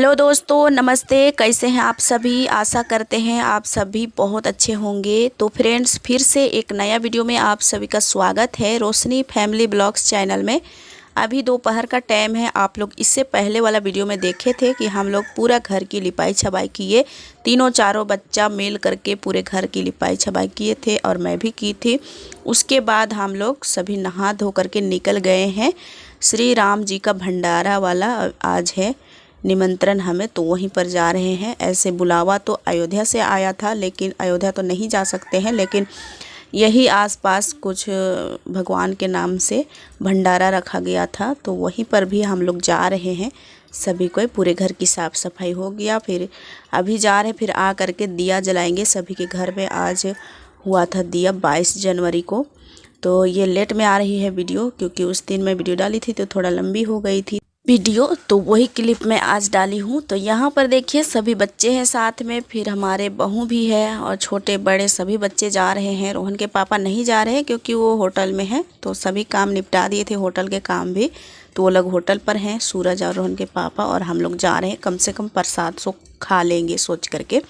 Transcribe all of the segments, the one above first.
Hello दोस्तों, नमस्ते। कैसे हैं आप सभी? आशा करते हैं आप सभी बहुत अच्छे होंगे। तो फ्रेंड्स, फिर से एक नया वीडियो में आप सभी का स्वागत है रोशनी फैमिली ब्लॉग्स चैनल में। अभी दोपहर का टाइम है। आप लोग इससे पहले वाला वीडियो में देखे थे कि हम लोग पूरा घर की लिपाई छपाई किए, तीनों चारों बच्चा मिल करके पूरे घर की लिपाई छपाई किए थे और मैं भी की थी। उसके बाद हम लोग सभी नहा धो करके निकल गए हैं। श्री राम जी का भंडारा वाला आज है निमंत्रण हमें, तो वहीं पर जा रहे हैं। ऐसे बुलावा तो अयोध्या से आया था, लेकिन अयोध्या तो नहीं जा सकते हैं, लेकिन यही आसपास कुछ भगवान के नाम से भंडारा रखा गया था, तो वहीं पर भी हम लोग जा रहे हैं। सभी को पूरे घर की साफ़ सफाई हो गया, फिर अभी जा रहे, फिर आ करके दिया जलाएंगे। सभी के घर में आज हुआ था दिया 22 जनवरी को। तो ये लेट में आ रही है वीडियो, क्योंकि उस दिन मैं वीडियो डाली थी तो थोड़ा लंबी हो गई थी वीडियो, तो वही क्लिप मैं आज डाली हूँ। तो यहाँ पर देखिए सभी बच्चे हैं साथ में, फिर हमारे बहू भी है और छोटे बड़े सभी बच्चे जा रहे हैं। रोहन के पापा नहीं जा रहे हैं क्योंकि वो होटल में हैं, तो सभी काम निपटा दिए थे होटल के काम भी, तो वो लोग होटल पर हैं, सूरज और रोहन के पापा। और हम लोग जा रहे हैं, कम से कम प्रसाद सो खा लेंगे सोच करके।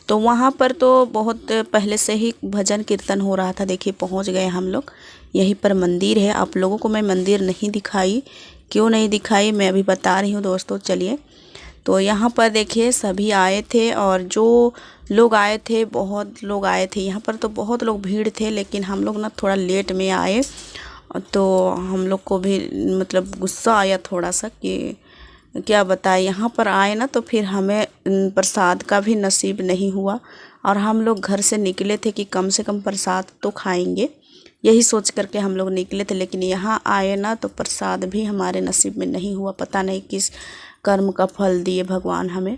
तो वहाँ पर तो बहुत पहले से ही भजन कीर्तन हो रहा था। देखिए पहुँच गए हम लोग। यहीं पर मंदिर है। आप लोगों को मैं मंदिर नहीं दिखाई, क्यों नहीं दिखाई मैं अभी बता रही हूँ दोस्तों। चलिए, तो यहाँ पर देखिए सभी आए थे, और जो लोग आए थे बहुत लोग आए थे। यहाँ पर तो बहुत लोग भीड़ थे, लेकिन हम लोग ना थोड़ा लेट में आए, तो हम लोग को भी मतलब गुस्सा आया थोड़ा सा कि क्या बताएं, यहाँ पर आए ना तो फिर हमें प्रसाद का भी नसीब नहीं हुआ। और हम लोग घर से निकले थे कि कम से कम प्रसाद तो खाएंगे, यही सोच करके हम लोग निकले थे। लेकिन यहाँ आए ना तो प्रसाद भी हमारे नसीब में नहीं हुआ। पता नहीं किस कर्म का फल दिए भगवान, हमें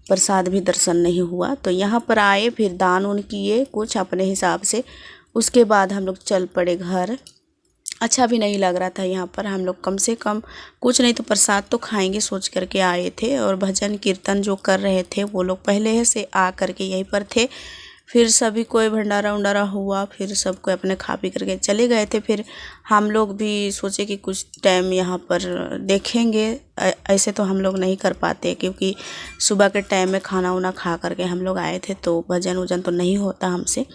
प्रसाद भी दर्शन नहीं हुआ। तो यहाँ पर आए, फिर दान उन किए कुछ अपने हिसाब से। उसके बाद हम लोग चल पड़े घर। अच्छा भी नहीं लग रहा था यहाँ पर। हम लोग कम से कम कुछ नहीं तो प्रसाद तो खाएंगे सोच करके आए थे। और भजन कीर्तन जो कर रहे थे वो लोग पहले से आ करके यहीं पर थे। फिर सभी कोई भंडारा उंडारा हुआ, फिर सब कोई अपने खा पी करके चले गए थे। फिर हम लोग भी सोचे कि कुछ टाइम यहाँ पर देखेंगे। ऐसे तो हम लोग नहीं कर पाते, क्योंकि सुबह के टाइम में खाना वाना खा करके हम लोग आए थे, तो भजन वजन तो नहीं होता हमसे,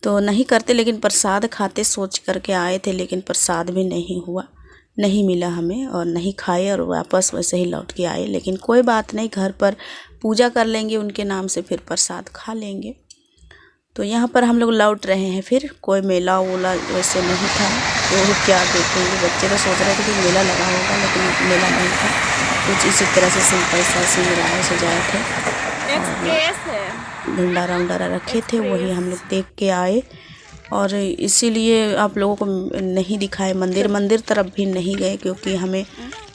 तो नहीं करते। लेकिन प्रसाद खाते सोच करके आए थे, लेकिन प्रसाद भी नहीं हुआ, नहीं मिला हमें, और नहीं खाए और वापस वैसे ही लौट के आए। लेकिन कोई बात नहीं, घर पर पूजा कर लेंगे उनके नाम से, फिर प्रसाद खा लेंगे। तो यहाँ पर हम लोग लौट रहे हैं। फिर कोई मेला वोला वैसे नहीं था, तो क्या देखेंगे। बच्चे तो सोच रहे थे कि मेला लगा होगा, लेकिन मेला नहीं था। कुछ इसी तरह से सिंपल सा सिंगराए सजाए थे, भंडारा उंडारा रखे थे, वही हम लोग देख के आए। और इसीलिए आप लोगों को नहीं दिखाए, मंदिर तरफ भी नहीं गए, क्योंकि हमें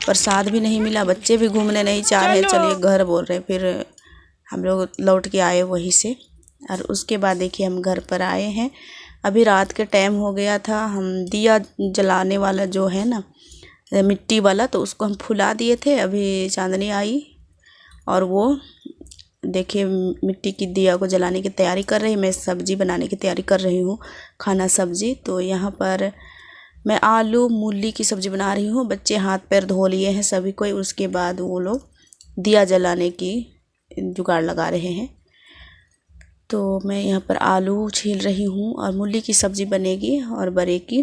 प्रसाद भी नहीं मिला। बच्चे भी घूमने नहीं चाह रहे, चलिए घर बोल रहे। फिर हम लोग लौट के आए वहीं से। और उसके बाद देखिए हम घर पर आए हैं। अभी रात के टाइम हो गया था। हम दिया जलाने वाला जो है ना मिट्टी वाला, तो उसको हम फुला दिए थे। अभी चांदनी आई और वो देखिए मिट्टी की दिया को जलाने की तैयारी कर रही। मैं सब्ज़ी बनाने की तैयारी कर रही हूँ, खाना सब्ज़ी। तो यहाँ पर मैं आलू मूली की सब्ज़ी बना रही हूँ। बच्चे हाथ पैर धो लिए हैं सभी कोई। उसके बाद वो लोग दिया जलाने की जुगाड़ लगा रहे हैं। तो मैं यहाँ पर आलू छील रही हूँ और मूली की सब्ज़ी बनेगी और बड़े की।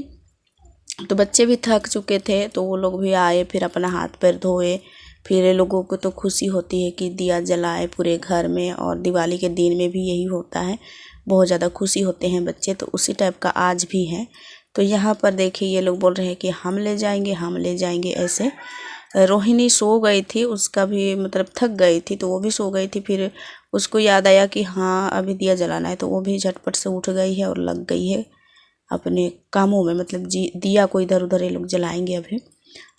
तो बच्चे भी थक चुके थे, तो वो लोग भी आए, फिर अपना हाथ पैर धोए। फिर ये लोगों को तो खुशी होती है कि दिया जलाए पूरे घर में, और दिवाली के दिन में भी यही होता है, बहुत ज़्यादा खुशी होते हैं बच्चे। तो उसी टाइप का आज भी है। तो यहाँ पर देखिए ये लोग बोल रहे हैं कि हम ले जाएंगे, हम ले जाएंगे ऐसे। रोहिणी सो गई थी, उसका भी मतलब थक गई थी, तो वो भी सो गई थी। फिर उसको याद आया कि हाँ अभी दिया जलाना है, तो वो भी झटपट से उठ गई है और लग गई है अपने कामों में। मतलब दिया को इधर उधर ये लोग जलाएंगे अभी।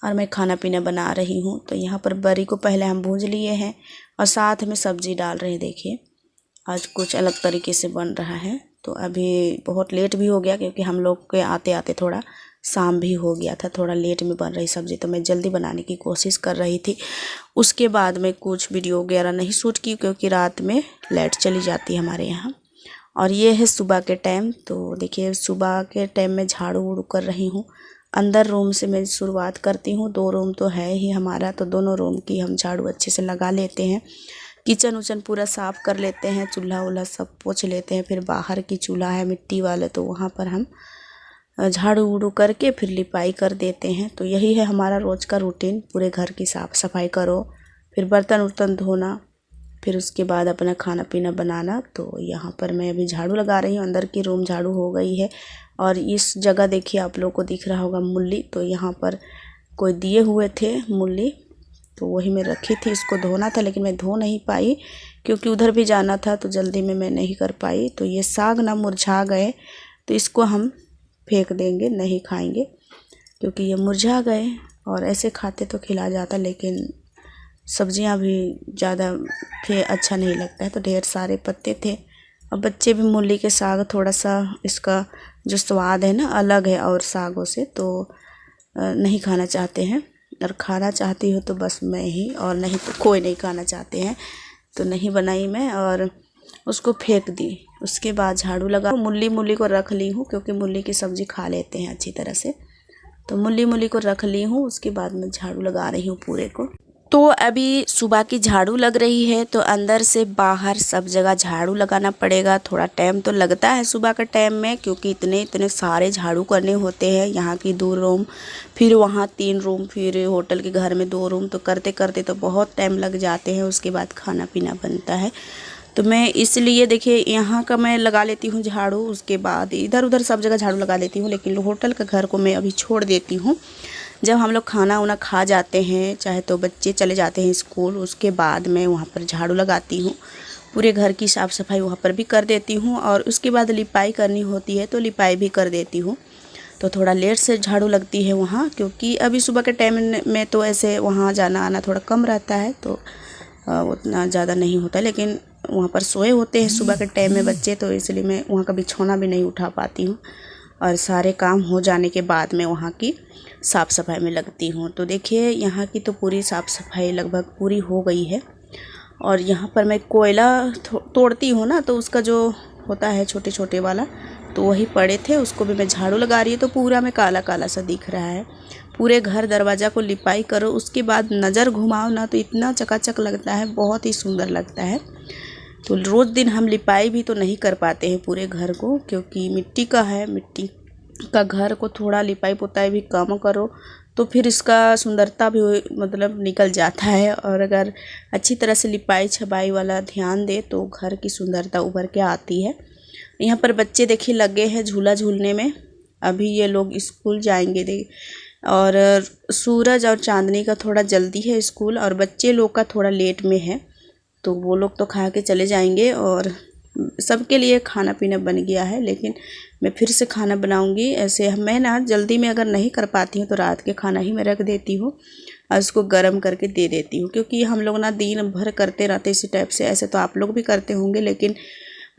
और मैं खाना पीना बना रही हूँ। तो यहाँ पर बड़ी को पहले हम भूंज लिए हैं और साथ में सब्ज़ी डाल रहे हैं। देखिए आज कुछ अलग तरीके से बन रहा है। तो अभी बहुत लेट भी हो गया, क्योंकि हम लोग के आते आते थोड़ा शाम भी हो गया था। थोड़ा लेट में बन रही सब्ज़ी, तो मैं जल्दी बनाने की कोशिश कर रही थी। उसके बाद में कुछ वीडियो वगैरह नहीं शूट की, क्योंकि रात में लाइट चली जाती है हमारे यहाँ। और ये है सुबह के टाइम। तो देखिए सुबह के टाइम में झाड़ू उड़ू कर रही हूँ। अंदर रूम से मैं शुरुआत करती हूँ। 2 रूम तो है ही हमारा, तो दोनों रूम की हम झाड़ू अच्छे से लगा लेते हैं। किचन उचन पूरा साफ़ कर लेते हैं, चूल्हा वूल्हा सब पोंछ लेते हैं। फिर बाहर की चूल्हा है मिट्टी वाला, तो वहाँ पर हम झाड़ू वूड़ू करके फिर लिपाई कर देते हैं। तो यही है हमारा रोज़ का रूटीन, पूरे घर की साफ़ सफाई करो, फिर बर्तन उर्तन धोना, फिर उसके बाद अपना खाना पीना बनाना। तो यहाँ पर मैं अभी झाड़ू लगा रही हूँ। अंदर की रूम झाड़ू हो गई है। और इस जगह देखिए, आप लोगों को दिख रहा होगा मूली, तो यहाँ पर कोई दिए हुए थे मूली, तो वही मैं रखी थी। इसको धोना था लेकिन मैं धो नहीं पाई क्योंकि उधर भी जाना था, तो जल्दी में मैं नहीं कर पाई। तो ये साग ना मुरझा गए, तो इसको हम फेंक देंगे, नहीं खाएंगे क्योंकि ये मुरझा गए। और ऐसे खाते तो खिला जाता, लेकिन सब्जियां भी ज़्यादा फिर अच्छा नहीं लगता है। तो ढेर सारे पत्ते थे। और बच्चे भी मूली के साग, थोड़ा सा इसका जो स्वाद है ना अलग है और सागों से, तो नहीं खाना चाहते हैं। और खाना चाहती हो तो बस मैं ही, और नहीं तो कोई नहीं खाना चाहते हैं। तो नहीं बनाई मैं और उसको फेंक दी। उसके बाद झाड़ू लगा, मूली को रख ली हूँ क्योंकि मूली की सब्ज़ी खा लेते हैं अच्छी तरह से। तो मूली को रख ली हूँ। उसके बाद मैं झाड़ू लगा रही हूँ पूरे को। तो अभी सुबह की झाड़ू लग रही है, तो अंदर से बाहर सब जगह झाड़ू लगाना पड़ेगा। थोड़ा टाइम तो लगता है सुबह के टाइम में, क्योंकि इतने सारे झाड़ू करने होते हैं। यहाँ की 2 रूम, फिर वहाँ 3 रूम, फिर होटल के घर में 2 रूम, तो करते करते तो बहुत टाइम लग जाते हैं। उसके बाद खाना पीना बनता है। तो मैं इसलिए देखिए यहाँ का मैं लगा लेती हूँ झाड़ू, उसके बाद इधर उधर सब जगह झाड़ू लगा लेती हूँ। लेकिन होटल का घर को मैं अभी छोड़ देती हूँ। जब हम लोग खाना वाना खा जाते हैं, चाहे तो बच्चे चले जाते हैं स्कूल, उसके बाद मैं वहाँ पर झाड़ू लगाती हूँ। पूरे घर की साफ़ सफाई वहाँ पर भी कर देती हूँ। और उसके बाद लिपाई करनी होती है तो लिपाई भी कर देती हूँ। तो थोड़ा लेट से झाड़ू लगती है वहाँ, क्योंकि अभी सुबह के टाइम में तो ऐसे वहाँ जाना आना थोड़ा कम रहता है, तो उतना ज़्यादा नहीं होता। लेकिन वहाँ पर सोए होते हैं सुबह के टाइम में बच्चे, तो इसलिए मैं वहाँ का बिछौना भी नहीं उठा पाती हूँ। और सारे काम हो जाने के बाद मैं वहाँ की साफ़ सफाई में लगती हूँ। तो देखिए यहाँ की तो पूरी साफ़ सफाई लगभग पूरी हो गई है। और यहाँ पर मैं कोयला तोड़ती हूँ ना, तो उसका जो होता है छोटे छोटे वाला, तो वही पड़े थे, उसको भी मैं झाड़ू लगा रही हूँ। तो पूरा में काला काला सा दिख रहा है। पूरे घर दरवाज़ा को लिपाई करो, उसके बाद नज़र घुमाओ ना, तो इतना चकाचक लगता है, बहुत ही सुंदर लगता है। तो रोज़ दिन हम लिपाई भी तो नहीं कर पाते हैं पूरे घर को, क्योंकि मिट्टी का है। मिट्टी का घर को थोड़ा लिपाई पोताई भी कम करो तो फिर इसका सुंदरता भी मतलब निकल जाता है। और अगर अच्छी तरह से लिपाई छपाई वाला ध्यान दे तो घर की सुंदरता उभर के आती है। यहाँ पर बच्चे देखिए लगे हैं झूला झूलने में। अभी ये लोग स्कूल जाएंगे। और सूरज और चांदनी का थोड़ा जल्दी है स्कूल, और बच्चे लोग का थोड़ा लेट में है। तो वो लोग तो खा के चले जाएंगे और सबके लिए खाना पीना बन गया है। लेकिन मैं फिर से खाना बनाऊंगी। ऐसे मैं ना जल्दी में अगर नहीं कर पाती हूँ तो रात के खाना ही मैं रख देती हूँ और उसको गर्म करके दे देती हूँ, क्योंकि हम लोग ना दिन भर करते रहते इसी टाइप से। ऐसे तो आप लोग भी करते होंगे, लेकिन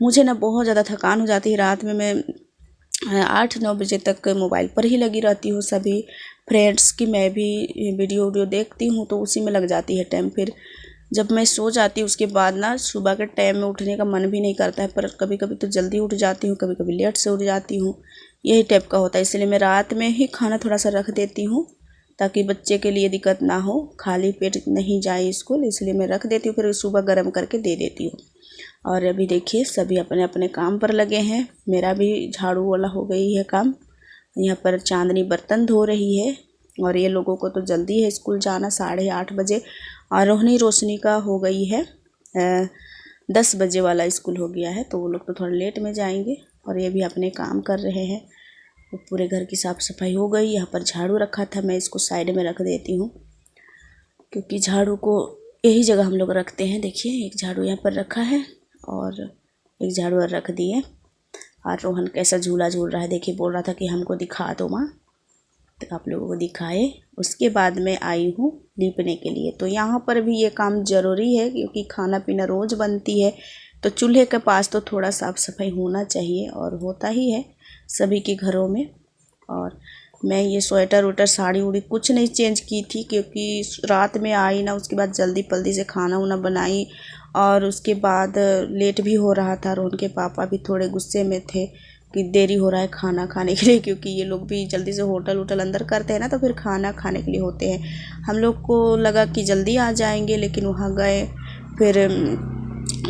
मुझे ना बहुत ज़्यादा थकान हो जाती है। रात में मैं 8-9 बजे तक मोबाइल पर ही लगी रहती हूँ। सभी फ्रेंड्स की मैं भी वीडियो देखती हूँ, तो उसी में लग जाती है टाइम। फिर जब मैं सो जाती हूँ उसके बाद ना सुबह के टाइम में उठने का मन भी नहीं करता है। पर कभी कभी तो जल्दी उठ जाती हूँ, कभी कभी लेट से उठ जाती हूँ, यही टाइप का होता है। इसलिए मैं रात में ही खाना थोड़ा सा रख देती हूँ ताकि बच्चे के लिए दिक्कत ना हो, खाली पेट नहीं जाए स्कूल, इसलिए मैं रख देती हूँ, फिर सुबह गर्म करके दे देती हूँ। और अभी देखिए सभी अपने अपने काम पर लगे हैं। मेरा भी झाड़ू वाला हो गई है काम। यहाँ पर चांदनी बर्तन धो रही है। और ये लोगों को तो जल्दी है स्कूल जाना, 8:30 बजे। और रोशनी का हो गई है 10 बजे वाला स्कूल हो गया है, तो वो लोग तो थोड़ा लेट में जाएंगे। और ये भी अपने काम कर रहे हैं। तो पूरे घर की साफ़ सफाई हो गई। यहाँ पर झाड़ू रखा था, मैं इसको साइड में रख देती हूँ, क्योंकि झाड़ू को यही जगह हम लोग रखते हैं। देखिए एक झाड़ू यहाँ पर रखा है और एक झाड़ू और रख दिए। और रोहन कैसा झूला झूल रहा है देखिए, बोल रहा था कि हमको दिखा दो माँ, तो आप लोगों को दिखाए। उसके बाद मैं आई हूँ लीपने के लिए। तो यहाँ पर भी ये काम ज़रूरी है, क्योंकि खाना पीना रोज़ बनती है, तो चूल्हे के पास तो थोड़ा साफ़ सफाई होना चाहिए, और होता ही है सभी के घरों में। और मैं ये स्वेटर वोटर साड़ी उड़ी कुछ नहीं चेंज की थी, क्योंकि रात में आई ना, उसके बाद जल्दी पल्दी से खाना वाना बनाई। और उसके बाद लेट भी हो रहा था और उनके पापा भी थोड़े गुस्से में थे, कि देरी हो रहा है खाना खाने के लिए, क्योंकि ये लोग भी जल्दी से होटल अंदर करते हैं ना, तो फिर खाना खाने के लिए होते हैं। हम लोग को लगा कि जल्दी आ जाएंगे, लेकिन वहाँ गए फिर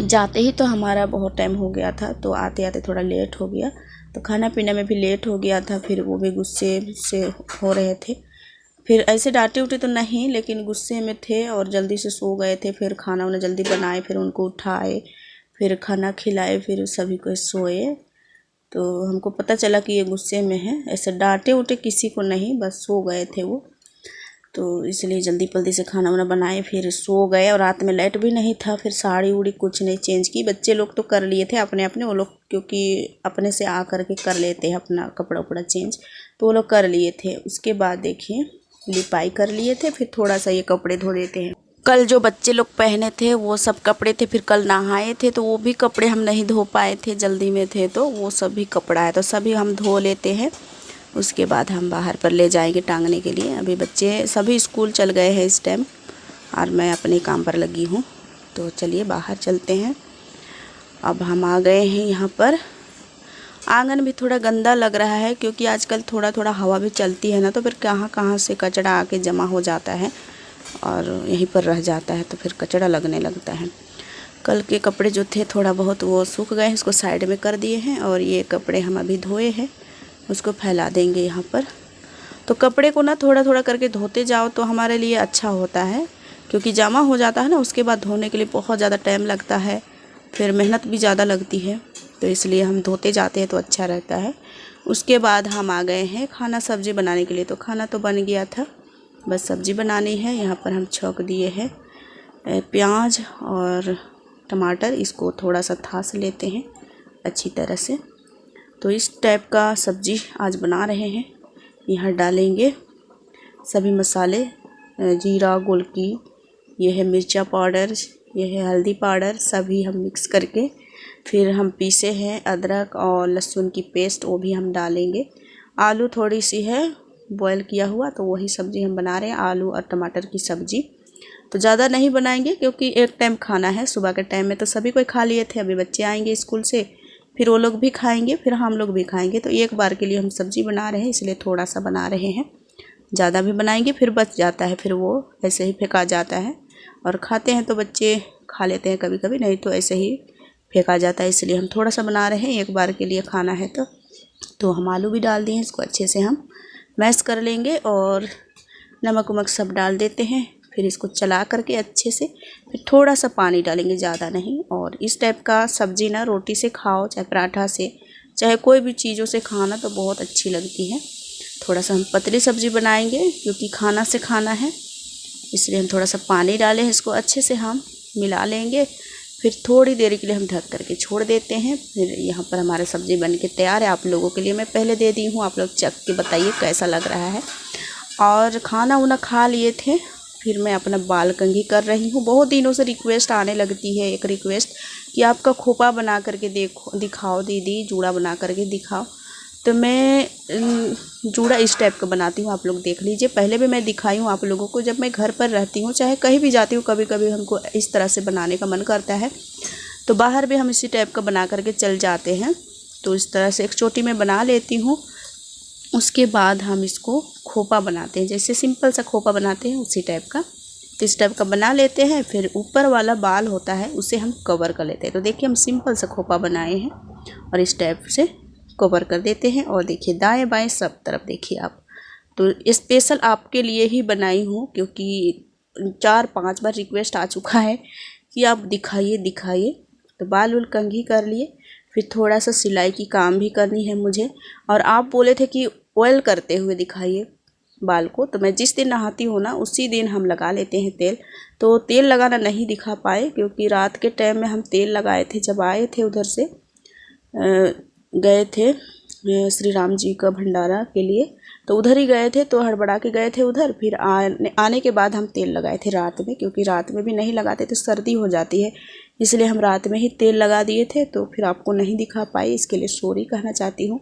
जाते ही तो हमारा बहुत टाइम हो गया था, तो आते आते थोड़ा लेट हो गया, तो खाना पीने में भी लेट हो गया था। फिर वो भी गुस्से से हो रहे थे, फिर ऐसे डांटे उठे तो नहीं, लेकिन गुस्से में थे और जल्दी से सो गए थे। फिर खाना उन्हें जल्दी बनाए, फिर उनको उठाए, फिर खाना खिलाए, फिर सभी को सोए। तो हमको पता चला कि ये गुस्से में है, ऐसे डांटे उठे किसी को नहीं, बस सो गए थे वो। तो इसलिए जल्दी से खाना वाना बनाए, फिर सो गए। और रात में लाइट भी नहीं था, फिर साड़ी उड़ी कुछ नहीं चेंज की। बच्चे लोग तो कर लिए थे अपने अपने, वो लोग क्योंकि अपने से आ कर के कर लेते हैं अपना कपड़ा उपड़ा चेंज, तो वो लोग कर लिए थे। उसके बाद देखिए लिपाई कर लिए थे, फिर थोड़ा सा ये कपड़े धो देते हैं। कल जो बच्चे लोग पहने थे वो सब कपड़े थे, फिर कल नहाए थे तो वो भी कपड़े हम नहीं धो पाए थे, जल्दी में थे, तो वो सभी कपड़ा है तो सभी हम धो लेते हैं। उसके बाद हम बाहर पर ले जाएंगे टांगने के लिए। अभी बच्चे सभी स्कूल चल गए हैं इस टाइम, और मैं अपने काम पर लगी हूँ। तो चलिए बाहर चलते हैं। अब हम आ गए हैं यहाँ पर। आंगन भी थोड़ा गंदा लग रहा है, क्योंकि आजकल थोड़ा थोड़ा हवा भी चलती है ना, तो फिर कहाँ से कचरा आके जमा हो जाता है और यहीं पर रह जाता है, तो फिर कचरा लगने लगता है। कल के कपड़े जो थे थोड़ा बहुत वो सूख गए हैं, इसको साइड में कर दिए हैं, और ये कपड़े हम अभी धोए हैं, उसको फैला देंगे यहाँ पर। तो कपड़े को ना थोड़ा थोड़ा करके धोते जाओ तो हमारे लिए अच्छा होता है, क्योंकि जमा हो जाता है ना, उसके बाद धोने के लिए बहुत ज़्यादा टाइम लगता है, फिर मेहनत भी ज़्यादा लगती है, तो इसलिए हम धोते जाते हैं तो अच्छा रहता है। उसके बाद हम आ गए हैं खाना सब्ज़ी बनाने के लिए। तो खाना तो बन गया था, बस सब्ज़ी बनानी है। यहाँ पर हम छौंक दिए हैं प्याज और टमाटर, इसको थोड़ा सा थास लेते हैं अच्छी तरह से। तो इस टाइप का सब्ज़ी आज बना रहे हैं। यहाँ डालेंगे सभी मसाले, जीरा, गोलकी, ये है मिर्चा पाउडर, ये है हल्दी पाउडर, सभी हम मिक्स करके फिर हम पीसे हैं अदरक और लहसुन की पेस्ट, वो भी हम डालेंगे। आलू थोड़ी सी है बॉयल किया हुआ, तो वही सब्ज़ी हम बना रहे हैं, आलू और टमाटर की सब्ज़ी। तो ज़्यादा नहीं बनाएंगे, क्योंकि एक टाइम खाना है। सुबह के टाइम में तो सभी कोई खा लिए थे, अभी बच्चे आएंगे स्कूल से, फिर वो लोग भी खाएंगे, फिर हम लोग भी खाएंगे। तो एक बार के लिए हम सब्ज़ी बना रहे हैं, इसलिए थोड़ा सा बना रहे हैं। ज़्यादा भी बनाएंगे फिर बच जाता है, फिर वो ऐसे ही फेंका जाता है। और खाते हैं तो बच्चे खा लेते हैं कभी कभी, नहीं तो ऐसे ही फेंका जाता है, इसलिए हम थोड़ा सा बना रहे हैं, एक बार के लिए खाना है। तो हम आलू भी डाल दिए हैं, इसको अच्छे से हम मैश कर लेंगे और नमक वमक सब डाल देते हैं। फिर इसको चला करके अच्छे से, फिर थोड़ा सा पानी डालेंगे, ज़्यादा नहीं। और इस टाइप का सब्ज़ी ना रोटी से खाओ, चाहे पराठा से, चाहे कोई भी चीज़ों से खाना तो बहुत अच्छी लगती है। थोड़ा सा हम पतली सब्ज़ी बनाएंगे, क्योंकि खाना से खाना है, इसलिए हम थोड़ा सा पानी डालें, इसको अच्छे से हम मिला लेंगे। फिर थोड़ी देर के लिए हम ढक करके छोड़ देते हैं। फिर यहाँ पर हमारा सब्ज़ी बन के तैयार है। आप लोगों के लिए मैं पहले दे दी हूँ, आप लोग चख के बताइए कैसा लग रहा है। और खाना वाना खा लिए थे, फिर मैं अपना बाल कंघी कर रही हूँ। बहुत दिनों से रिक्वेस्ट आने लगती है, एक रिक्वेस्ट कि आपका खोपा बना करके दिखाओ दीदी, जूड़ा बना करके दिखाओ। तो मैं जूड़ा इस टाइप का बनाती हूँ, आप लोग देख लीजिए। पहले भी मैं दिखाई हूँ आप लोगों को, जब मैं घर पर रहती हूँ, चाहे कहीं भी जाती हूँ, कभी कभी हमको इस तरह से बनाने का मन करता है, तो बाहर भी हम इसी टाइप का बना करके चल जाते हैं। तो इस तरह से एक चोटी में बना लेती हूँ। उसके बाद हम इसको खोपा बनाते हैं, जैसे सिंपल सा खोपा बनाते हैं उसी टाइप का। तो इस टाइप का बना लेते हैं। फिर ऊपर वाला बाल होता है उसे हम कवर कर लेते हैं। तो देखिए हम सिंपल सा खोपा बनाए हैं और इस टाइप से कवर कर देते हैं। और देखिए दाएं बाएं सब तरफ देखिए आप। तो स्पेशल आपके लिए ही बनाई हूँ, क्योंकि 4-5 बार रिक्वेस्ट आ चुका है कि आप दिखाइए दिखाइए। तो बाल उल कंघी कर लिए, फिर थोड़ा सा सिलाई की काम भी करनी है मुझे। और आप बोले थे कि ऑयल करते हुए दिखाइए बाल को, तो मैं जिस दिन नहाती हूँ ना उसी दिन हम लगा लेते हैं तेल। तो तेल लगाना नहीं दिखा पाए, क्योंकि रात के टाइम में हम तेल लगाए थे। जब आए थे उधर से गए थे श्री राम जी का भंडारा के लिए, तो उधर ही गए थे, तो हड़बड़ा के गए थे उधर। फिर आने के बाद हम तेल लगाए थे रात में, क्योंकि रात में भी नहीं लगाते तो सर्दी हो जाती है, इसलिए हम रात में ही तेल लगा दिए थे। तो फिर आपको नहीं दिखा पाई, इसके लिए सॉरी कहना चाहती हूँ,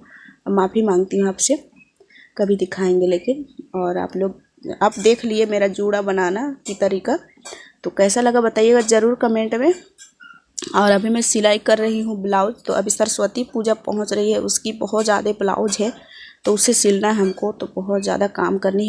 माफ़ी मांगती हूँ आपसे। कभी दिखाएंगे लेकिन। और आप देख लिए मेरा जूड़ा बनाना की तरीका, तो कैसा लगा बताइएगा ज़रूर कमेंट में। और अभी मैं सिलाई कर रही हूँ ब्लाउज। तो अभी सरस्वती पूजा पहुँच रही है, उसकी बहुत ज़्यादा ब्लाउज है तो उसे सिलना है हमको, तो बहुत ज़्यादा काम करनी है।